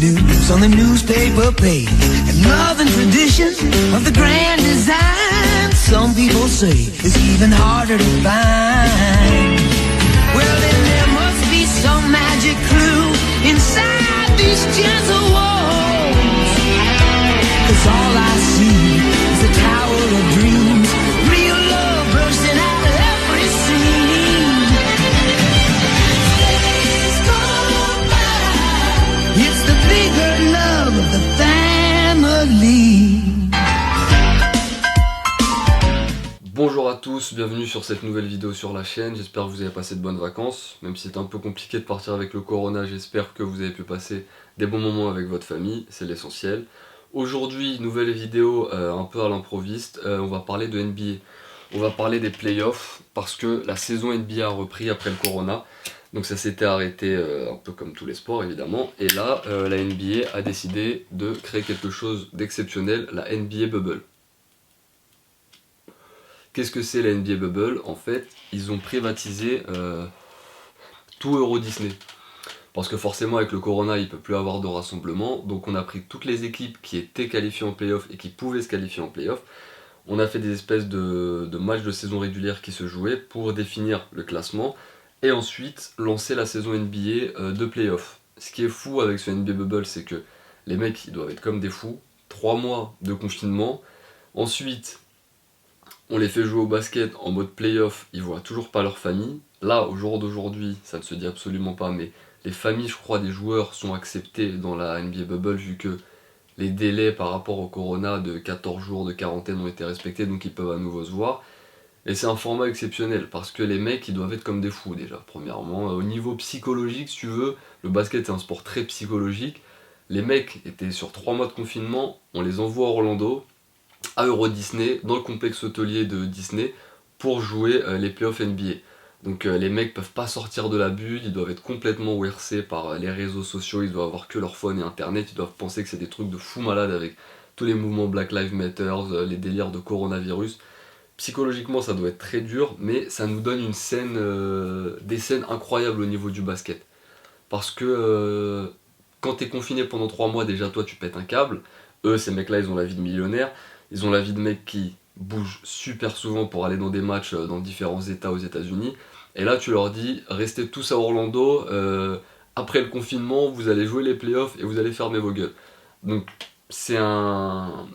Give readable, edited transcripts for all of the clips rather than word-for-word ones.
news on the newspaper page, and love and tradition of the grand design, some people say is even harder to find. Well, then there must be some magic clue inside these gentle walls, 'cause all I see is the tower of dreams, real love bursting out of every scene. Days go by, it's the bigger love of the family. Bonjour à tous, bienvenue sur cette nouvelle vidéo sur la chaîne, j'espère que vous avez passé de bonnes vacances, même si c'est un peu compliqué de partir avec le corona, j'espère que vous avez pu passer des bons moments avec votre famille, c'est l'essentiel. Aujourd'hui, nouvelle vidéo un peu à l'improviste, on va parler de NBA, on va parler des playoffs, parce que la saison NBA a repris après le corona, donc ça s'était arrêté un peu comme tous les sports évidemment, et là la NBA a décidé de créer quelque chose d'exceptionnel, la NBA Bubble. Qu'est-ce que c'est la NBA Bubble? En fait, ils ont privatisé tout Euro Disney. Parce que forcément, avec le Corona, il ne peut plus avoir de rassemblement. Donc on a pris toutes les équipes qui étaient qualifiées en play-off et qui pouvaient se qualifier en play-off. On a fait des espèces de matchs de saison régulière qui se jouaient pour définir le classement. Et ensuite, lancer la saison NBA de play-off. Ce qui est fou avec ce NBA Bubble, c'est que les mecs, ils doivent être comme des fous. 3 mois de confinement. Ensuite, on les fait jouer au basket en mode play-off, ils voient toujours pas leur famille. Là, au jour d'aujourd'hui, ça ne se dit absolument pas, mais les familles, je crois, des joueurs sont acceptées dans la NBA Bubble vu que les délais par rapport au Corona de 14 jours de quarantaine ont été respectés, donc ils peuvent à nouveau se voir. Et c'est un format exceptionnel, parce que les mecs, ils doivent être comme des fous déjà, premièrement. Au niveau psychologique, si tu veux, le basket c'est un sport très psychologique. Les mecs étaient sur 3 mois de confinement, on les envoie à Orlando, à Euro Disney, dans le complexe hôtelier de Disney, pour jouer les playoffs NBA. Donc les mecs peuvent pas sortir de la bulle, ils doivent être complètement ouersés par les réseaux sociaux, ils doivent avoir que leur phone et internet, ils doivent penser que c'est des trucs de fous malades avec tous les mouvements Black Lives Matter, les délires de coronavirus. Psychologiquement ça doit être très dur, mais ça nous donne une scène, des scènes incroyables au niveau du basket. Parce que quand t'es confiné pendant 3 mois, déjà toi tu pètes un câble, eux ces mecs là ils ont la vie de millionnaire. Ils ont la vie de mecs qui bougent super souvent pour aller dans des matchs dans différents états aux États-Unis. Et là, tu leur dis, restez tous à Orlando, après le confinement, vous allez jouer les playoffs et vous allez fermer vos gueules. Donc, c'est un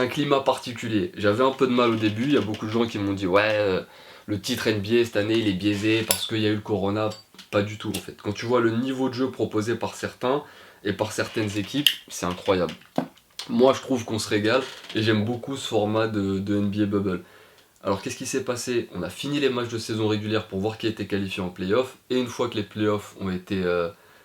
climat particulier. J'avais un peu de mal au début, il y a beaucoup de gens qui m'ont dit, ouais, le titre NBA cette année, il est biaisé parce qu'il y a eu le Corona. Pas du tout, en fait. Quand tu vois le niveau de jeu proposé par certains et par certaines équipes, c'est incroyable. Moi je trouve qu'on se régale et j'aime beaucoup ce format de NBA Bubble. Alors qu'est-ce qui s'est passé? On a fini les matchs de saison régulière pour voir qui était qualifié en play-off, et une fois que les play-offs ont été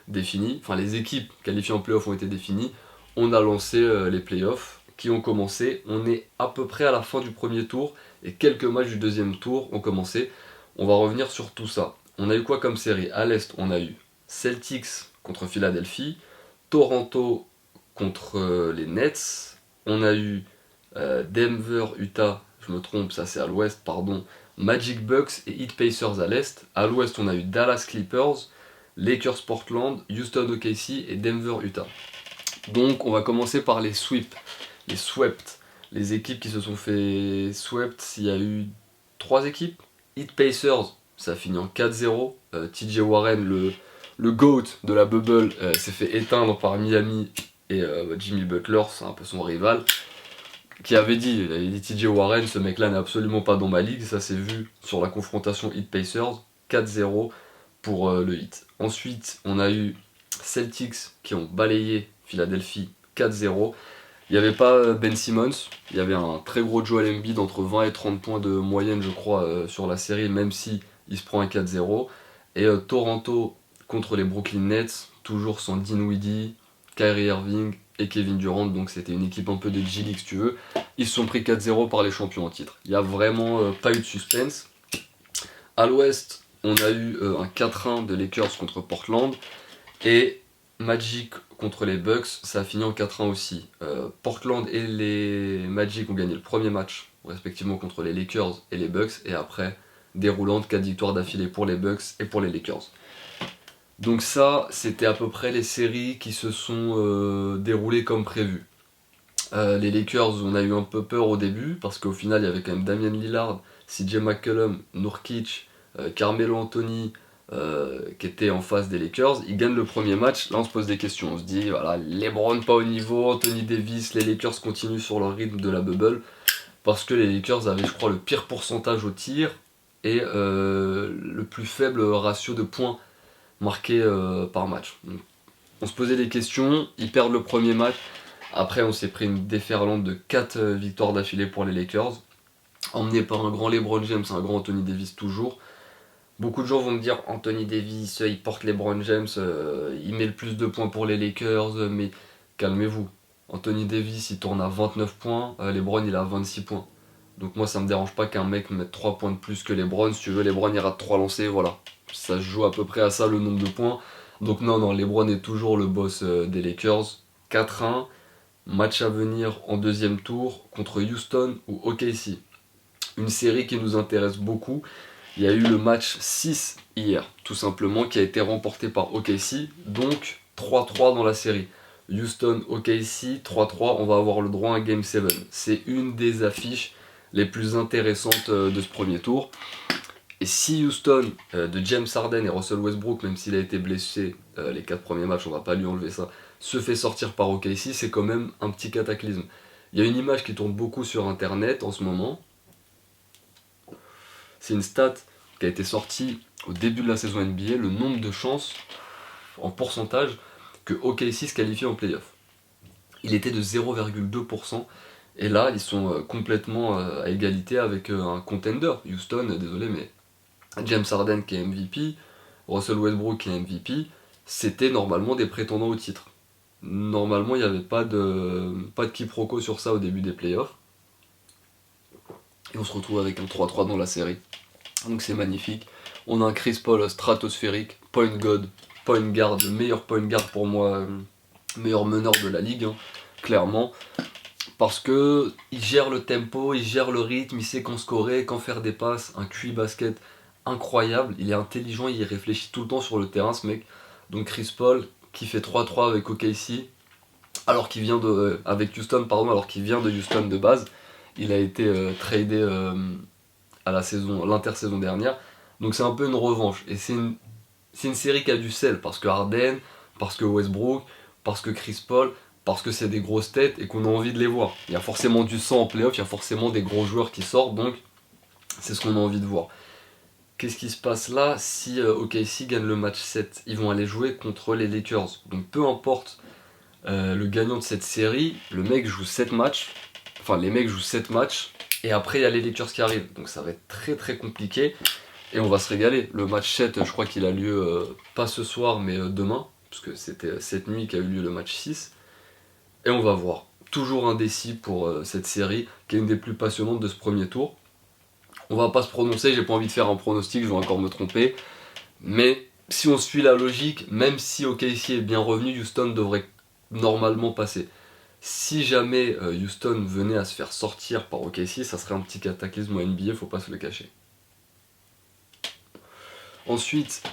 définis, enfin les équipes qualifiées en play-off ont été définies, on a lancé les play-offs qui ont commencé. On est à peu près à la fin du premier tour et quelques matchs du deuxième tour ont commencé. On va revenir sur tout ça. On a eu quoi comme série? À l'Est, on a eu Celtics contre Philadelphie, Toronto contre les Nets, on a eu Denver, Utah, je me trompe, ça c'est à l'ouest, pardon, Magic Bucks et Heat Pacers à l'est. À l'ouest, on a eu Dallas Clippers, Lakers Portland, Houston OKC et Denver, Utah. Donc on va commencer par les sweeps, les swept, les équipes qui se sont fait swept. Il y a eu 3 équipes. Heat Pacers, ça a fini en 4-0, TJ Warren, le GOAT de la bubble, s'est fait éteindre par Miami. Et Jimmy Butler, c'est un peu son rival, qui avait dit TJ Warren, ce mec là n'est absolument pas dans ma ligue. Ça s'est vu sur la confrontation Heat Pacers, 4-0 pour le Heat. Ensuite on a eu Celtics qui ont balayé Philadelphie 4-0. Il n'y avait pas Ben Simmons, il y avait un très gros Joel Embiid d'entre 20 et 30 points de moyenne je crois sur la série, même si il se prend un 4-0. Et Toronto contre les Brooklyn Nets, toujours sans Dinwiddie, Kyrie Irving et Kevin Durant, donc c'était une équipe un peu de G-League si tu veux. Ils se sont pris 4-0 par les champions en titre. Il n'y a vraiment pas eu de suspense. À l'ouest, on a eu un 4-1 de Lakers contre Portland, et Magic contre les Bucks, ça a fini en 4-1 aussi. Portland et les Magic ont gagné le premier match, respectivement contre les Lakers et les Bucks, et après, déroulante, 4 victoires d'affilée pour les Bucks et pour les Lakers. Donc ça, c'était à peu près les séries qui se sont déroulées comme prévu. Les Lakers, on a eu un peu peur au début, parce qu'au final, il y avait quand même Damian Lillard, CJ McCollum, Nurkic, Carmelo Anthony, qui étaient en face des Lakers. Ils gagnent le premier match, là on se pose des questions. On se dit, voilà, LeBron pas au niveau, Anthony Davis, les Lakers continuent sur leur rythme de la bubble, parce que les Lakers avaient, je crois, le pire pourcentage au tir, et le plus faible ratio de points marqués par match. Donc, on se posait des questions, ils perdent le premier match. Après, on s'est pris une déferlante de 4 victoires d'affilée pour les Lakers, emmené par un grand LeBron James, un grand Anthony Davis toujours. Beaucoup de gens vont me dire Anthony Davis, il porte LeBron James, il met le plus de points pour les Lakers, mais calmez-vous. Anthony Davis, il tourne à 29 points, LeBron, il a 26 points. Donc moi, ça me dérange pas qu'un mec mette 3 points de plus que LeBron. Si tu veux, LeBron, il rate 3 lancers, voilà. Ça se joue à peu près à ça, le nombre de points. Donc non, LeBron est toujours le boss des Lakers. 4-1. Match à venir en deuxième tour contre Houston ou OKC. Une série qui nous intéresse beaucoup. Il y a eu le match 6 hier, tout simplement, qui a été remporté par OKC. Donc 3-3 dans la série. Houston, OKC, 3-3, on va avoir le droit à un Game 7. C'est une des affiches les plus intéressantes de ce premier tour. Et si Houston, de James Harden et Russell Westbrook, même s'il a été blessé les 4 premiers matchs, on va pas lui enlever ça, se fait sortir par OKC, c'est quand même un petit cataclysme. Il y a une image qui tourne beaucoup sur internet en ce moment. C'est une stat qui a été sortie au début de la saison NBA, le nombre de chances en pourcentage que OKC se qualifie en playoff. Il était de 0,2%, et là ils sont complètement à égalité avec un contender. Houston, désolé, mais James Harden qui est MVP, Russell Westbrook qui est MVP, c'était normalement des prétendants au titre. Normalement, il n'y avait pas de quiproquo sur ça au début des playoffs. Et on se retrouve avec un 3-3 dans la série. Donc c'est magnifique. On a un Chris Paul stratosphérique, point guard, le meilleur point guard pour moi, meilleur meneur de la ligue, hein, clairement. Parce que il gère le tempo, il gère le rythme, il sait quand scorer, quand faire des passes, un QI basket incroyable. Il est intelligent, il réfléchit tout le temps sur le terrain, ce mec. Donc Chris Paul, qui fait 3-3 avec OKC, alors qu'il vient avec Houston, alors qu'il vient de Houston de base. Il a été tradé à l'intersaison dernière. Donc c'est un peu une revanche. Et c'est une série qui a du sel, parce que Harden, parce que Westbrook, parce que Chris Paul, parce que c'est des grosses têtes et qu'on a envie de les voir. Il y a forcément du sang en playoff, il y a forcément des gros joueurs qui sortent, donc c'est ce qu'on a envie de voir. Qu'est-ce qui se passe là si OKC gagne le match 7 ? Ils vont aller jouer contre les Lakers. Donc peu importe le gagnant de cette série, le mec joue 7 matchs. Enfin, les mecs jouent 7 matchs. Et après, il y a les Lakers qui arrivent. Donc ça va être très très compliqué. Et on va se régaler. Le match 7, je crois qu'il a lieu pas ce soir, mais demain. Parce que c'était cette nuit qu'a eu lieu le match 6. Et on va voir. Toujours indécis pour cette série, qui est une des plus passionnantes de ce premier tour. On va pas se prononcer, j'ai pas envie de faire un pronostic, je vais encore me tromper. Mais si on suit la logique, même si OKC est bien revenu, Houston devrait normalement passer. Si jamais Houston venait à se faire sortir par OKC, ça serait un petit cataclysme au NBA, faut pas se le cacher. Ensuite,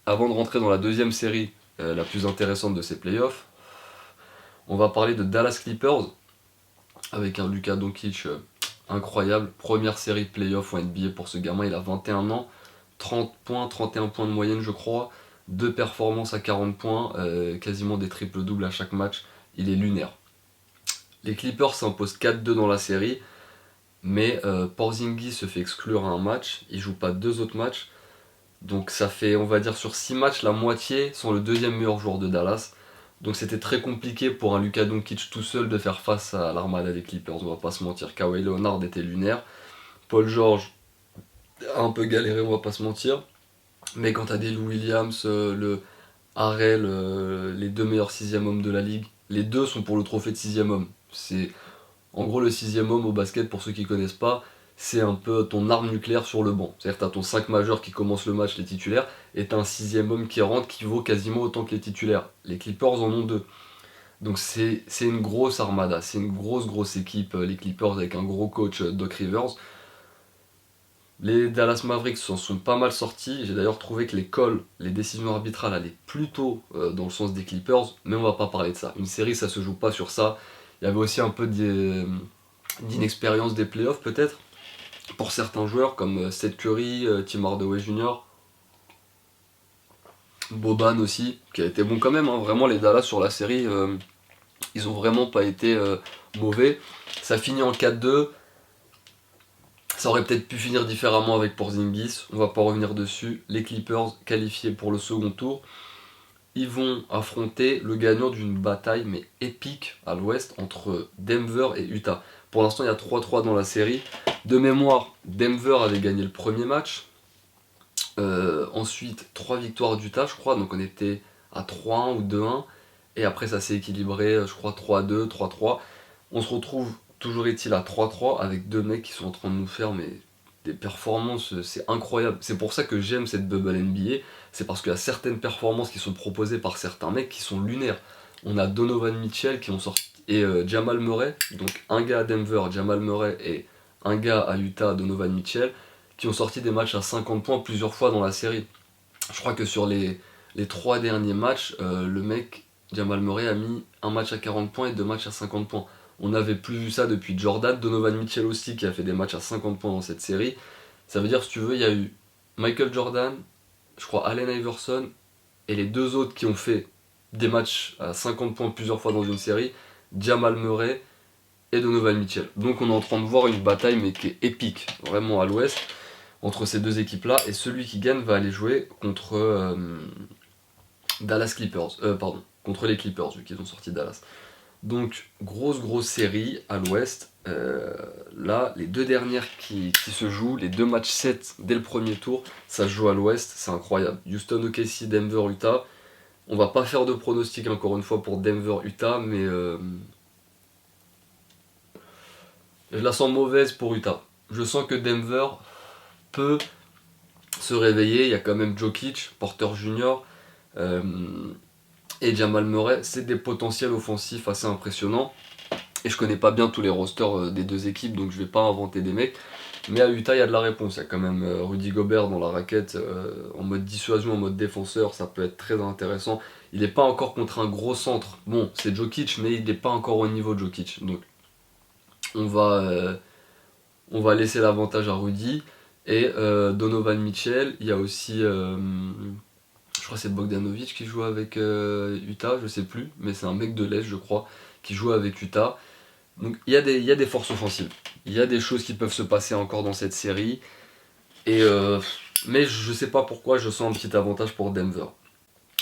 avant de rentrer dans la deuxième série, la plus intéressante de ces playoffs, on va parler de Dallas Clippers, avec un Luka Doncic incroyable. Première série de playoffs en NBA pour ce gamin, il a 21 ans, 30 points, 31 points de moyenne je crois, 2 performances à 40 points, quasiment des triples-doubles à chaque match, il est lunaire. Les Clippers s'imposent 4-2 dans la série, mais Porzingis se fait exclure à un match, il joue pas 2 autres matchs, donc ça fait, on va dire, sur 6 matchs, la moitié sont le deuxième meilleur joueur de Dallas. Donc c'était très compliqué pour un Luka Doncic tout seul de faire face à l'armada des Clippers, on va pas se mentir. Kawhi Leonard était lunaire, Paul George a un peu galéré, on va pas se mentir. Mais quand t'as des Lou Williams, le Harrell, les 2 meilleurs 6e hommes de la ligue, les 2 sont pour le trophée de 6e homme. C'est en gros le 6e homme au basket, pour ceux qui connaissent pas, c'est un peu ton arme nucléaire sur le banc. C'est-à-dire que t'as ton 5 majeur qui commence le match, les titulaires, et t'as un 6e homme qui rentre qui vaut quasiment autant que les titulaires. Les Clippers en ont 2. Donc c'est une grosse armada, c'est une grosse équipe, les Clippers, avec un gros coach, Doc Rivers. Les Dallas Mavericks s'en sont pas mal sortis. J'ai d'ailleurs trouvé que les calls, les décisions arbitrales allaient plutôt dans le sens des Clippers, mais on va pas parler de ça. Une série, ça se joue pas sur ça. Il y avait aussi un peu d'inexpérience des playoffs peut-être pour certains joueurs comme Seth Curry, Tim Hardaway Jr., Boban aussi, qui a été bon quand même. Hein. Vraiment, les Dallas sur la série, ils ont vraiment pas été mauvais. Ça finit en 4-2. Ça aurait peut-être pu finir différemment avec Porzingis, on va pas revenir dessus. Les Clippers qualifiés pour le second tour, ils vont affronter le gagnant d'une bataille mais épique à l'ouest entre Denver et Utah. Pour l'instant il y a 3-3 dans la série. De mémoire, Denver avait gagné le premier match. Ensuite 3 victoires d'Utah je crois, donc on était à 3-1 ou 2-1. Et après ça s'est équilibré, je crois 3-2, 3-3. On se retrouve, toujours est-il, à 3-3 avec deux mecs qui sont en train de nous faire des performances, c'est incroyable. C'est pour ça que j'aime cette bubble NBA, c'est parce qu'il y a certaines performances qui sont proposées par certains mecs qui sont lunaires. On a Donovan Mitchell qui ont sorti et Jamal Murray, donc un gars à Denver, Jamal Murray, et un gars à Utah, Donovan Mitchell, qui ont sorti des matchs à 50 points plusieurs fois dans la série. Je crois que sur les 3 derniers matchs, le mec, Jamal Murray, a mis un match à 40 points et 2 matchs à 50 points. On n'avait plus vu ça depuis Jordan, Donovan Mitchell aussi qui a fait des matchs à 50 points dans cette série. Ça veut dire, si tu veux, il y a eu Michael Jordan, je crois Allen Iverson, et les deux autres qui ont fait des matchs à 50 points plusieurs fois dans une série, Jamal Murray et Donovan Mitchell. Donc on est en train de voir une bataille mais qui est épique, vraiment à l'ouest, entre ces deux équipes-là, et celui qui gagne va aller jouer contre Dallas Clippers, contre les Clippers, vu qu'ils ont sorti Dallas. Donc, grosse série à l'ouest. Là, les deux dernières qui se jouent, les deux matchs 7 dès le premier tour, ça se joue à l'ouest, c'est incroyable. Houston, OKC, Denver, Utah. On va pas faire de pronostic encore une fois pour Denver, Utah, mais je la sens mauvaise pour Utah. Je sens que Denver peut se réveiller. Il y a quand même Jokic, Porter Jr., et Jamal Murray, c'est des potentiels offensifs assez impressionnants. Et je connais pas bien tous les rosters des deux équipes, donc je vais pas inventer des mecs. Mais à Utah, il y a de la réponse. Il y a quand même Rudy Gobert dans la raquette, en mode dissuasion, en mode défenseur, ça peut être très intéressant. Il n'est pas encore contre un gros centre. Bon, c'est Jokic, mais il n'est pas encore au niveau de Jokic. Donc on va laisser l'avantage à Rudy. Et Donovan Mitchell, il y a aussi... je crois que c'est Bogdanovic qui joue avec Utah, je sais plus, mais c'est un mec de l'Est, je crois, qui joue avec Utah. Donc il y a des forces offensives. Il y a des choses qui peuvent se passer encore dans cette série. Mais je sais pas pourquoi je sens un petit avantage pour Denver.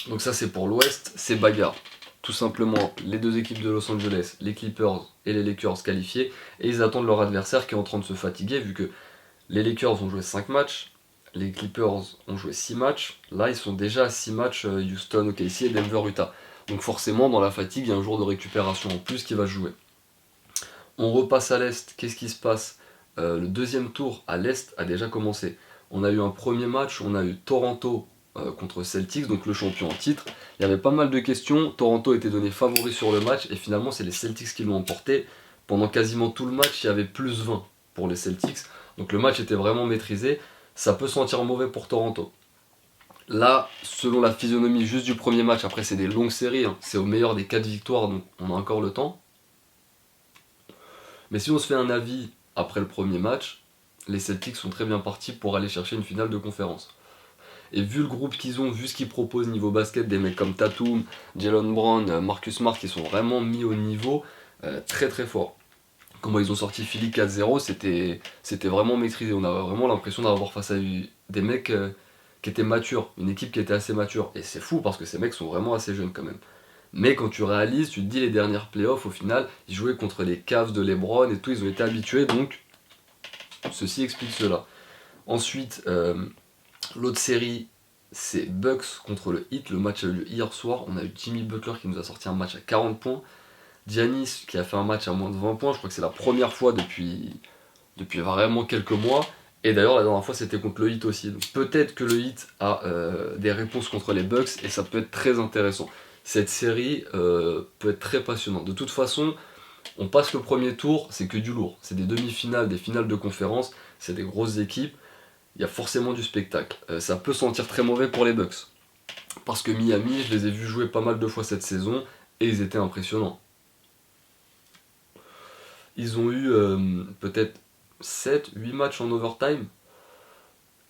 Donc ça c'est pour l'Ouest, c'est bagarre. Tout simplement, les deux équipes de Los Angeles, les Clippers et les Lakers qualifiés, et ils attendent leur adversaire qui est en train de se fatiguer, vu que les Lakers ont joué 5 matchs, les Clippers ont joué 6 matchs, là ils sont déjà à 6 matchs Houston, OKC et Denver, Utah. Donc forcément dans la fatigue il y a un jour de récupération en plus qui va se jouer. On repasse à l'Est, qu'est-ce qui se passe? Le deuxième tour à l'Est a déjà commencé. On a eu un premier match, on a eu Toronto contre Celtics, donc le champion en titre. Il y avait pas mal de questions, Toronto était donné favori sur le match et finalement c'est les Celtics qui l'ont emporté. Pendant quasiment tout le match il y avait plus 20 pour les Celtics, donc le match était vraiment maîtrisé. Ça peut sentir mauvais pour Toronto. Là, selon la physionomie juste du premier match, après c'est des longues séries, hein, c'est au meilleur des 4 victoires, donc on a encore le temps. Mais si on se fait un avis après le premier match, les Celtics sont très bien partis pour aller chercher une finale de conférence. Et vu le groupe qu'ils ont, vu ce qu'ils proposent niveau basket, des mecs comme Tatum, Jalen Brown, Marcus Smart, qui sont vraiment mis au niveau très très fort. Comment ils ont sorti Philly 4-0, c'était vraiment maîtrisé. On avait vraiment l'impression d'avoir face à des mecs qui étaient matures, une équipe qui était assez mature. Et c'est fou parce que ces mecs sont vraiment assez jeunes quand même. Mais quand tu réalises, tu te dis les dernières playoffs, au final, ils jouaient contre les Cavs de LeBron et tout, ils ont été habitués, donc ceci explique cela. Ensuite, l'autre série, c'est Bucks contre le Heat. Le match a eu lieu hier soir. On a eu Jimmy Butler qui nous a sorti un match à 40 points. Giannis qui a fait un match à moins de 20 points. Je crois que c'est la première fois depuis vraiment quelques mois. Et d'ailleurs, la dernière fois, c'était contre le Heat aussi. Donc peut-être que le Heat a des réponses contre les Bucks et ça peut être très intéressant. Cette série peut être très passionnante. De toute façon, on passe le premier tour, c'est que du lourd. C'est des demi-finales, des finales de conférence, c'est des grosses équipes. il y a forcément du spectacle. Ça peut sentir très mauvais pour les Bucks. Parce que Miami, je les ai vus jouer pas mal de fois cette saison, et ils étaient impressionnants. Ils ont eu peut-être 7-8 matchs en overtime,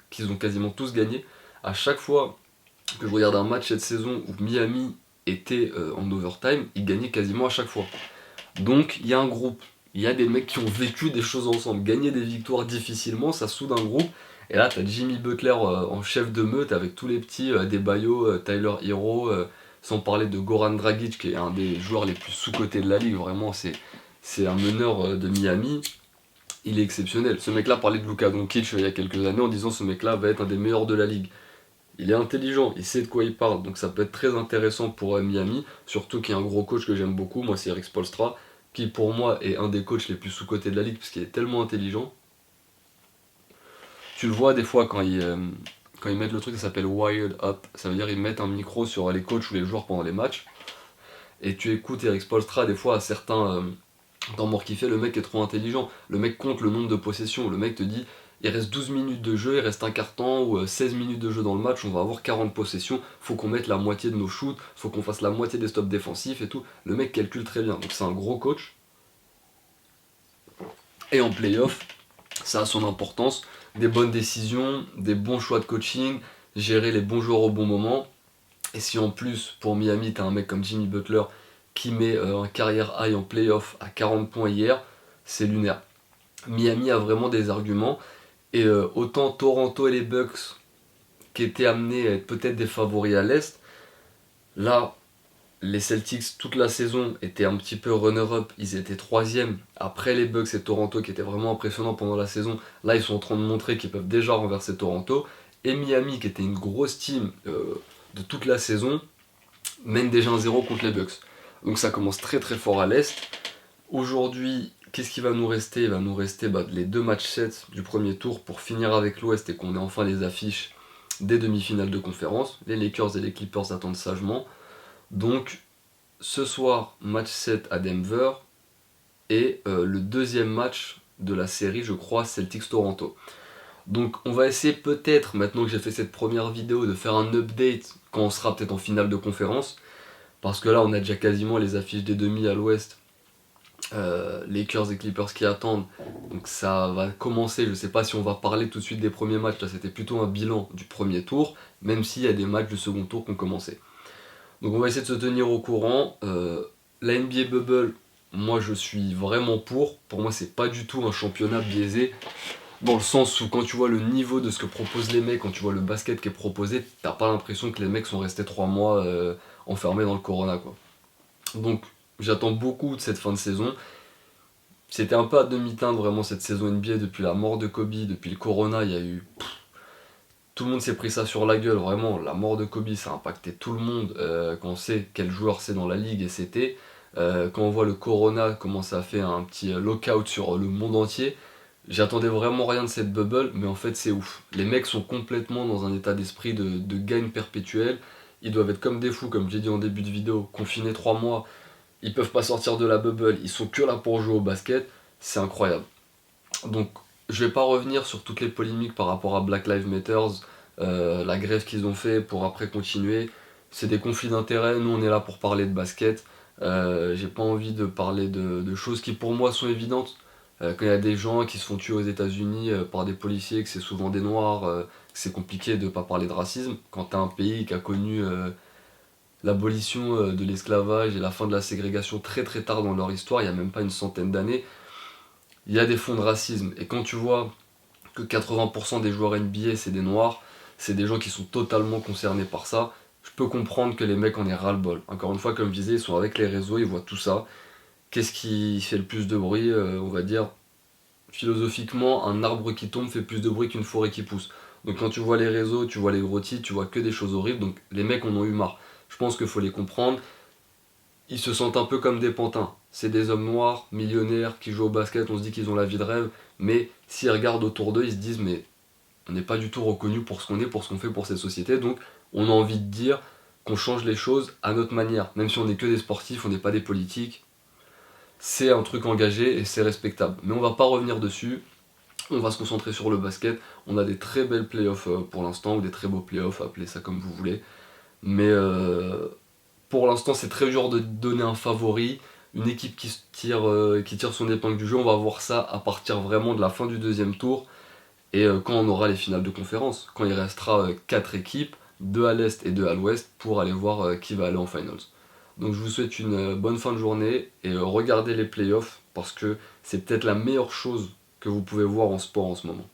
qu'ils ont quasiment tous gagnés. À chaque fois que je regarde un match cette saison où Miami était en overtime, ils gagnaient quasiment à chaque fois. Donc il y a un groupe, il y a des mecs qui ont vécu des choses ensemble, gagner des victoires difficilement, ça soude un groupe. Et là t'as Jimmy Butler en chef de meute avec tous les petits, Adebayo, Tyler Hero, sans parler de Goran Dragic qui est un des joueurs les plus sous-cotés de la ligue, vraiment c'est un meneur de Miami. Il est exceptionnel. Ce mec-là parlait de Luka Doncic il y a quelques années en disant ce mec-là va être un des meilleurs de la ligue. Il est intelligent, il sait de quoi il parle, donc ça peut être très intéressant pour Miami, surtout qu'il y a un gros coach que j'aime beaucoup, moi c'est Eric Spoelstra, qui pour moi est un des coachs les plus sous-cotés de la ligue, parce qu'il est tellement intelligent. Tu le vois des fois quand ils mettent le truc, ça s'appelle Wired Up, ça veut dire ils mettent un micro sur les coachs ou les joueurs pendant les matchs, et tu écoutes Eric Spoelstra des fois à certains temps morts qu'il fait, le mec est trop intelligent, le mec compte le nombre de possessions, le mec te dit il reste 12 minutes de jeu, il reste un quart-temps ou 16 minutes de jeu dans le match, on va avoir 40 possessions, faut qu'on mette la moitié de nos shoots, faut qu'on fasse la moitié des stops défensifs et tout. Le mec calcule très bien, donc c'est un gros coach. Et en playoff, ça a son importance, des bonnes décisions, des bons choix de coaching, gérer les bons joueurs au bon moment. Et si en plus, pour Miami, t'as un mec comme Jimmy Butler qui met un carrière high en playoff à 40 points hier, c'est lunaire. Miami a vraiment des arguments. Et autant Toronto et les Bucks, qui étaient amenés à être peut-être des favoris à l'Est, là, les Celtics, toute la saison, étaient un petit peu runner-up, ils étaient 3e. Après les Bucks et Toronto, qui étaient vraiment impressionnants pendant la saison, là, ils sont en train de montrer qu'ils peuvent déjà renverser Toronto. Et Miami, qui était une grosse team de toute la saison, mène déjà 1-0 contre les Bucks. Donc ça commence très très fort à l'Est. Aujourd'hui, qu'est-ce qui va nous rester? Il va nous rester les 2 matchs 7 du premier tour pour finir avec l'Ouest et qu'on ait enfin les affiches des demi-finales de conférence. Les Lakers et les Clippers attendent sagement. Donc ce soir, match 7 à Denver et le deuxième match de la série, je crois, Celtics-Toronto. Donc on va essayer peut-être, maintenant que j'ai fait cette première vidéo, de faire un update quand on sera peut-être en finale de conférence. Parce que là, on a déjà quasiment les affiches des demi à l'Ouest. Lakers et Clippers qui attendent, donc ça va commencer. Je sais pas si on va parler tout de suite des premiers matchs, là c'était plutôt un bilan du premier tour, même s'il y a des matchs du second tour qui ont commencé. Donc on va essayer de se tenir au courant. La NBA Bubble, moi je suis vraiment pour moi c'est pas du tout un championnat biaisé, dans le sens où quand tu vois le niveau de ce que proposent les mecs, quand tu vois le basket qui est proposé, t'as pas l'impression que les mecs sont restés 3 mois enfermés dans le corona quoi. Donc j'attends beaucoup de cette fin de saison. C'était un peu à demi-teinte vraiment cette saison NBA depuis la mort de Kobe, depuis le Corona, il y a eu... Tout le monde s'est pris ça sur la gueule, vraiment. La mort de Kobe, ça a impacté tout le monde quand on sait quel joueur c'est dans la ligue et c'était. Quand on voit le Corona, comment ça a fait un petit lockout sur le monde entier. J'attendais vraiment rien de cette bubble, mais en fait c'est ouf. Les mecs sont complètement dans un état d'esprit de gagne perpétuel. Ils doivent être comme des fous, comme j'ai dit en début de vidéo, confinés 3 mois. Ils peuvent pas sortir de la bubble, ils sont que là pour jouer au basket, c'est incroyable. Donc je vais pas revenir sur toutes les polémiques par rapport à Black Lives Matter, la grève qu'ils ont fait pour après continuer. C'est des conflits d'intérêts, nous on est là pour parler de basket. J'ai pas envie de parler de choses qui pour moi sont évidentes. Quand il y a des gens qui se font tuer aux États-Unis par des policiers, que c'est souvent des noirs, que c'est compliqué de pas parler de racisme. Quand t'as un pays qui a connu l'abolition de l'esclavage et la fin de la ségrégation très très tard dans leur histoire, il n'y a même pas une centaine d'années, il y a des fonds de racisme. Et quand tu vois que 80% des joueurs NBA c'est des noirs, c'est des gens qui sont totalement concernés par ça, je peux comprendre que les mecs en aient ras-le-bol. Encore une fois, comme je disais, ils sont avec les réseaux, ils voient tout ça. Qu'est-ce qui fait le plus de bruit? On va dire, philosophiquement, un arbre qui tombe fait plus de bruit qu'une forêt qui pousse. Donc quand tu vois les réseaux, tu vois les gros titres, tu vois que des choses horribles, donc les mecs en ont eu marre. Je pense qu'il faut les comprendre. Ils se sentent un peu comme des pantins. C'est des hommes noirs, millionnaires, qui jouent au basket, on se dit qu'ils ont la vie de rêve, mais s'ils regardent autour d'eux, ils se disent mais on n'est pas du tout reconnus pour ce qu'on est, pour ce qu'on fait pour cette société, donc on a envie de dire qu'on change les choses à notre manière. Même si on n'est que des sportifs, on n'est pas des politiques, c'est un truc engagé et c'est respectable. Mais on va pas revenir dessus. On va se concentrer sur le basket. On a des très belles playoffs pour l'instant, ou des très beaux playoffs, appelez ça comme vous voulez. Mais pour l'instant, c'est très dur de donner un favori. Une équipe qui tire son épingle du jeu, on va voir ça à partir vraiment de la fin du deuxième tour. Et quand on aura les finales de conférence, quand il restera 4 équipes, 2 à l'est et 2 à l'ouest, pour aller voir qui va aller en finals. Donc je vous souhaite une bonne fin de journée et regardez les playoffs parce que c'est peut-être la meilleure chose que vous pouvez voir en sport en ce moment.